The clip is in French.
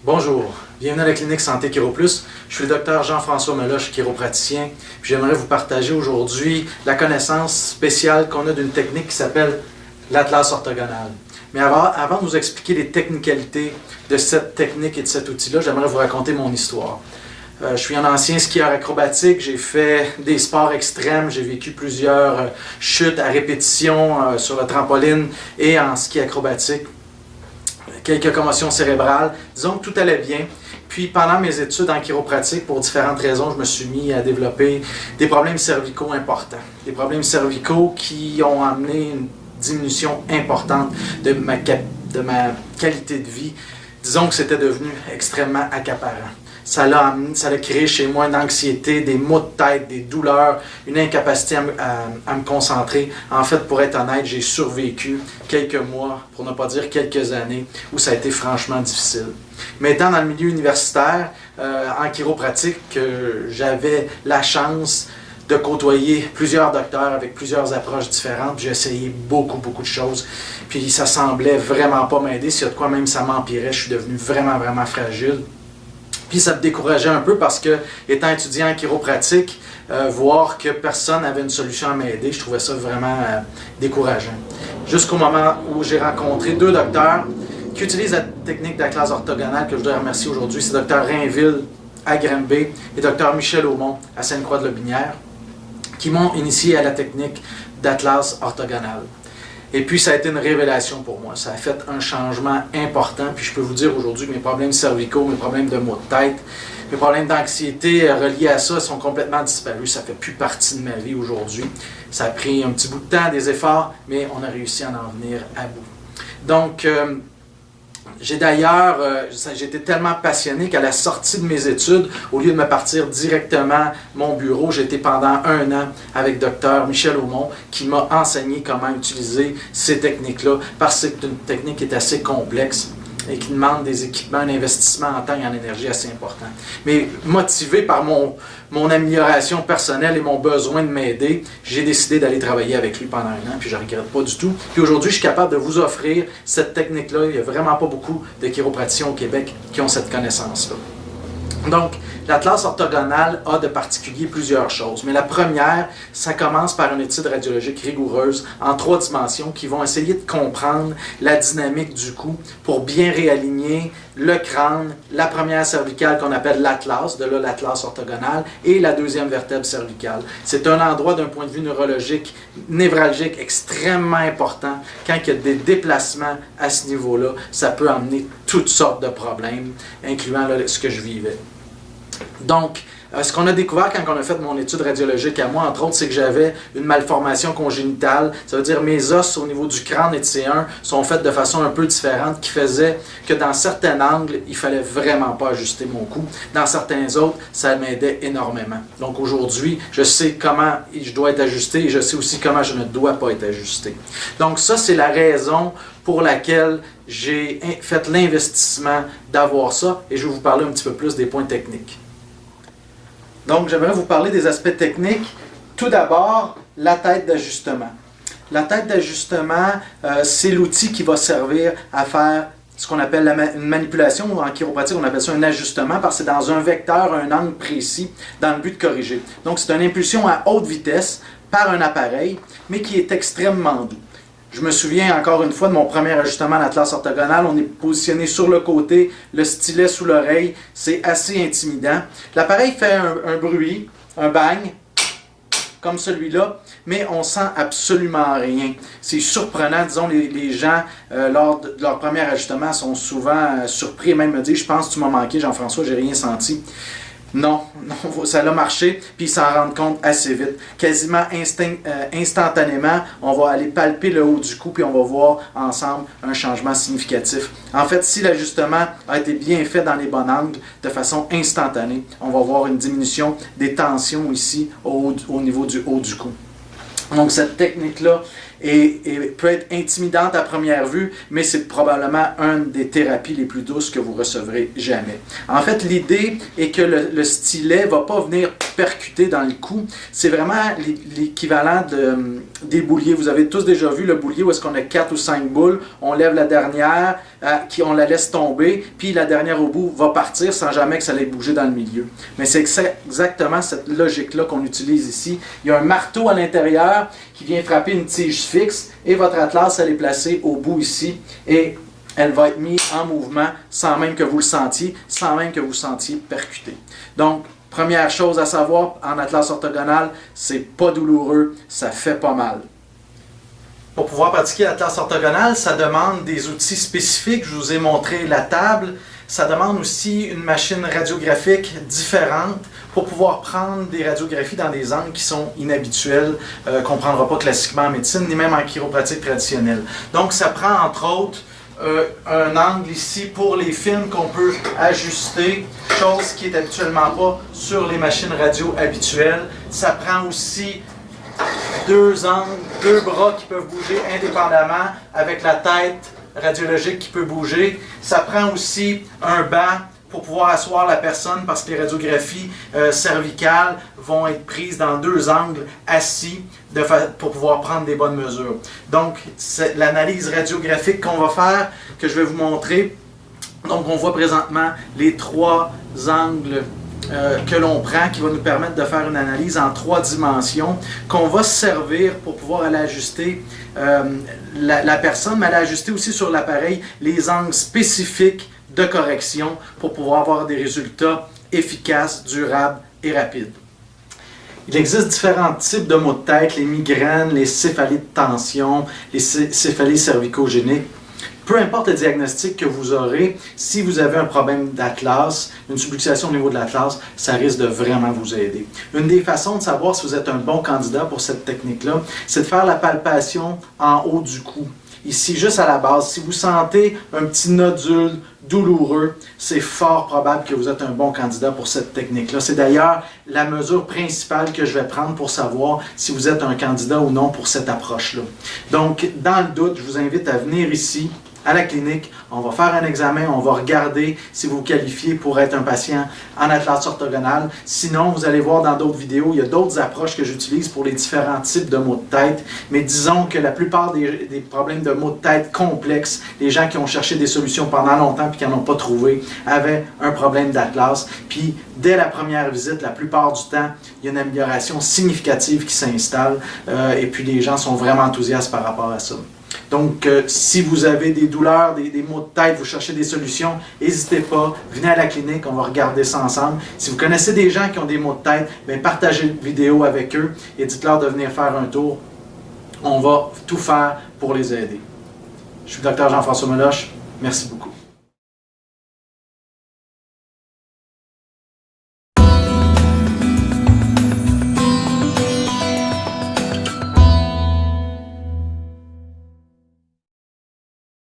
Bonjour, bienvenue à la clinique Santé ChiroPlus. Je suis le docteur Jean-François Meloche, chiropraticien. Puis j'aimerais vous partager aujourd'hui la connaissance spéciale qu'on a d'une technique qui s'appelle l'atlas orthogonal. Mais avant de vous expliquer les technicalités de cette technique et de cet outil-là, j'aimerais vous raconter mon histoire. Je suis un ancien skieur acrobatique, j'ai fait des sports extrêmes, j'ai vécu plusieurs chutes à répétition sur le trampoline et en ski acrobatique. Quelques commotions cérébrales. Disons que tout allait bien. Puis pendant mes études en chiropratique, pour différentes raisons, je me suis mis à développer des problèmes cervicaux importants. Des problèmes cervicaux qui ont amené une diminution importante de ma qualité de vie. Disons que c'était devenu extrêmement accaparant. Ça a créé chez moi une anxiété, des maux de tête, des douleurs, une incapacité à me concentrer. En fait, pour être honnête, j'ai survécu quelques mois, pour ne pas dire quelques années, où ça a été franchement difficile. Mais étant dans le milieu universitaire, en chiropratique, j'avais la chance de côtoyer plusieurs docteurs avec plusieurs approches différentes. J'ai essayé beaucoup de choses. Puis ça semblait vraiment pas m'aider. S'il y a de quoi même ça m'empirait, je suis devenu vraiment fragile. Puis ça me décourageait un peu parce que, étant étudiant en chiropratique, voir que personne n'avait une solution à m'aider, je trouvais ça vraiment décourageant. Jusqu'au moment où j'ai rencontré deux docteurs qui utilisent la technique d'atlas orthogonale que je dois remercier aujourd'hui. C'est Dr Rainville à Granby et Dr Michel Aumont à Sainte-Croix-de-Lotbinière qui m'ont initié à la technique d'atlas orthogonale. Et puis, ça a été une révélation pour moi. Ça a fait un changement important. Puis, je peux vous dire aujourd'hui que mes problèmes cervicaux, mes problèmes de maux de tête, mes problèmes d'anxiété reliés à ça sont complètement disparus. Ça ne fait plus partie de ma vie aujourd'hui. Ça a pris un petit bout de temps, des efforts, mais on a réussi à en venir à bout. Donc, j'ai d'ailleurs, j'étais tellement passionné qu'à la sortie de mes études, au lieu de me partir directement mon bureau, j'étais pendant 1 an avec Dr Michel Aumont qui m'a enseigné comment utiliser ces techniques-là parce que c'est une technique qui est assez complexe et qui demande des équipements, un investissement en temps et en énergie assez important. Mais motivé par mon amélioration personnelle et mon besoin de m'aider, j'ai décidé d'aller travailler avec lui pendant 1 an, puis je ne regrette pas du tout. Puis aujourd'hui, je suis capable de vous offrir cette technique-là. Il n'y a vraiment pas beaucoup de chiropraticiens au Québec qui ont cette connaissance-là. Donc, l'atlas orthogonal a de particulier plusieurs choses. Mais la première, ça commence par une étude radiologique rigoureuse en 3 dimensions qui vont essayer de comprendre la dynamique du cou pour bien réaligner le crâne, la première cervicale qu'on appelle l'atlas, de là l'atlas orthogonal, et la deuxième vertèbre cervicale. C'est un endroit d'un point de vue neurologique, névralgique, extrêmement important. Quand il y a des déplacements à ce niveau-là, ça peut amener toutes sortes de problèmes, incluant ce que je vivais. Donc, ce qu'on a découvert quand on a fait mon étude radiologique à moi, entre autres, c'est que j'avais une malformation congénitale. Ça veut dire mes os au niveau du crâne et de C1 sont faits de façon un peu différente qui faisait que dans certains angles, il ne fallait vraiment pas ajuster mon cou. Dans certains autres, ça m'aidait énormément. Donc aujourd'hui, je sais comment je dois être ajusté et je sais aussi comment je ne dois pas être ajusté. Donc ça, c'est la raison pour laquelle j'ai fait l'investissement d'avoir ça et je vais vous parler un petit peu plus des points techniques. Donc, j'aimerais vous parler des aspects techniques. Tout d'abord, la tête d'ajustement. La tête d'ajustement, c'est l'outil qui va servir à faire ce qu'on appelle une manipulation, ou en chiropratique, on appelle ça un ajustement, parce que c'est dans un vecteur, un angle précis, dans le but de corriger. Donc, c'est une impulsion à haute vitesse par un appareil, mais qui est extrêmement doux. Je me souviens encore une fois de mon premier ajustement à l'atlas orthogonal. On est positionné sur le côté, le stylet sous l'oreille. C'est assez intimidant. L'appareil fait un bruit, un bang, comme celui-là, mais on sent absolument rien. C'est surprenant. Disons, les gens, lors de leur premier ajustement, sont souvent surpris et même me disent « Je pense que tu m'as manqué, Jean-François, j'ai rien senti. » Non, ça a marché, puis ils s'en rendent compte assez vite. Quasiment instantanément, on va aller palper le haut du cou, puis on va voir ensemble un changement significatif. En fait, si l'ajustement a été bien fait dans les bons angles, de façon instantanée, on va voir une diminution des tensions ici au niveau du haut du cou. Donc cette technique-là peut être intimidante à première vue, mais c'est probablement une des thérapies les plus douces que vous recevrez jamais. En fait, l'idée est que le stylet ne va pas venir percuter dans le cou. C'est vraiment l'équivalent des bouliers. Vous avez tous déjà vu le boulier où est-ce qu'on a 4 ou 5 boules, on lève la dernière, on la laisse tomber, puis la dernière au bout va partir sans jamais que ça ait bougé dans le milieu. Mais c'est exactement cette logique-là qu'on utilise ici. Il y a un marteau à l'intérieur qui vient frapper une tige fixe et votre atlas, elle est placée au bout ici et elle va être mise en mouvement sans même que vous le sentiez, sans même que vous sentiez percuter. Donc, première chose à savoir en atlas orthogonal, c'est pas douloureux, ça fait pas mal. Pour pouvoir pratiquer l'atlas orthogonal, ça demande des outils spécifiques. Je vous ai montré la table. Ça demande aussi une machine radiographique différente pour pouvoir prendre des radiographies dans des angles qui sont inhabituels, qu'on ne prendra pas classiquement en médecine, ni même en chiropratique traditionnelle. Donc, ça prend entre autres un angle ici pour les films qu'on peut ajuster, chose qui n'est habituellement pas sur les machines radio habituelles. Ça prend aussi deux angles, deux bras qui peuvent bouger indépendamment avec la tête radiologique qui peut bouger. Ça prend aussi un banc pour pouvoir asseoir la personne parce que les radiographies cervicales vont être prises dans deux angles assis pour pouvoir prendre des bonnes mesures. Donc, c'est l'analyse radiographique qu'on va faire, que je vais vous montrer. Donc, on voit présentement les trois angles que l'on prend, qui va nous permettre de faire une analyse en 3 dimensions, qu'on va se servir pour pouvoir aller ajuster la personne, mais aller ajuster aussi sur l'appareil les angles spécifiques de correction pour pouvoir avoir des résultats efficaces, durables et rapides. Il existe différents types de maux de tête, les migraines, les céphalées de tension, les céphalées cervicogéniques. Peu importe le diagnostic que vous aurez, si vous avez un problème d'atlas, une subluxation au niveau de l'atlas, ça risque de vraiment vous aider. Une des façons de savoir si vous êtes un bon candidat pour cette technique-là, c'est de faire la palpation en haut du cou. Ici, juste à la base, si vous sentez un petit nodule douloureux, c'est fort probable que vous êtes un bon candidat pour cette technique-là. C'est d'ailleurs la mesure principale que je vais prendre pour savoir si vous êtes un candidat ou non pour cette approche-là. Donc, dans le doute, je vous invite à venir ici, à la clinique, on va faire un examen, on va regarder si vous qualifiez pour être un patient en atlas orthogonal. Sinon, vous allez voir dans d'autres vidéos, il y a d'autres approches que j'utilise pour les différents types de maux de tête. Mais disons que la plupart des problèmes de maux de tête complexes, les gens qui ont cherché des solutions pendant longtemps et qui n'en ont pas trouvé, avaient un problème d'atlas. Puis, dès la première visite, la plupart du temps, il y a une amélioration significative qui s'installe et puis les gens sont vraiment enthousiastes par rapport à ça. Donc, si vous avez des douleurs, des maux de tête, vous cherchez des solutions, n'hésitez pas, venez à la clinique, on va regarder ça ensemble. Si vous connaissez des gens qui ont des maux de tête, bien, partagez la vidéo avec eux et dites-leur de venir faire un tour. On va tout faire pour les aider. Je suis le Dr Jean-François Meloche. Merci beaucoup.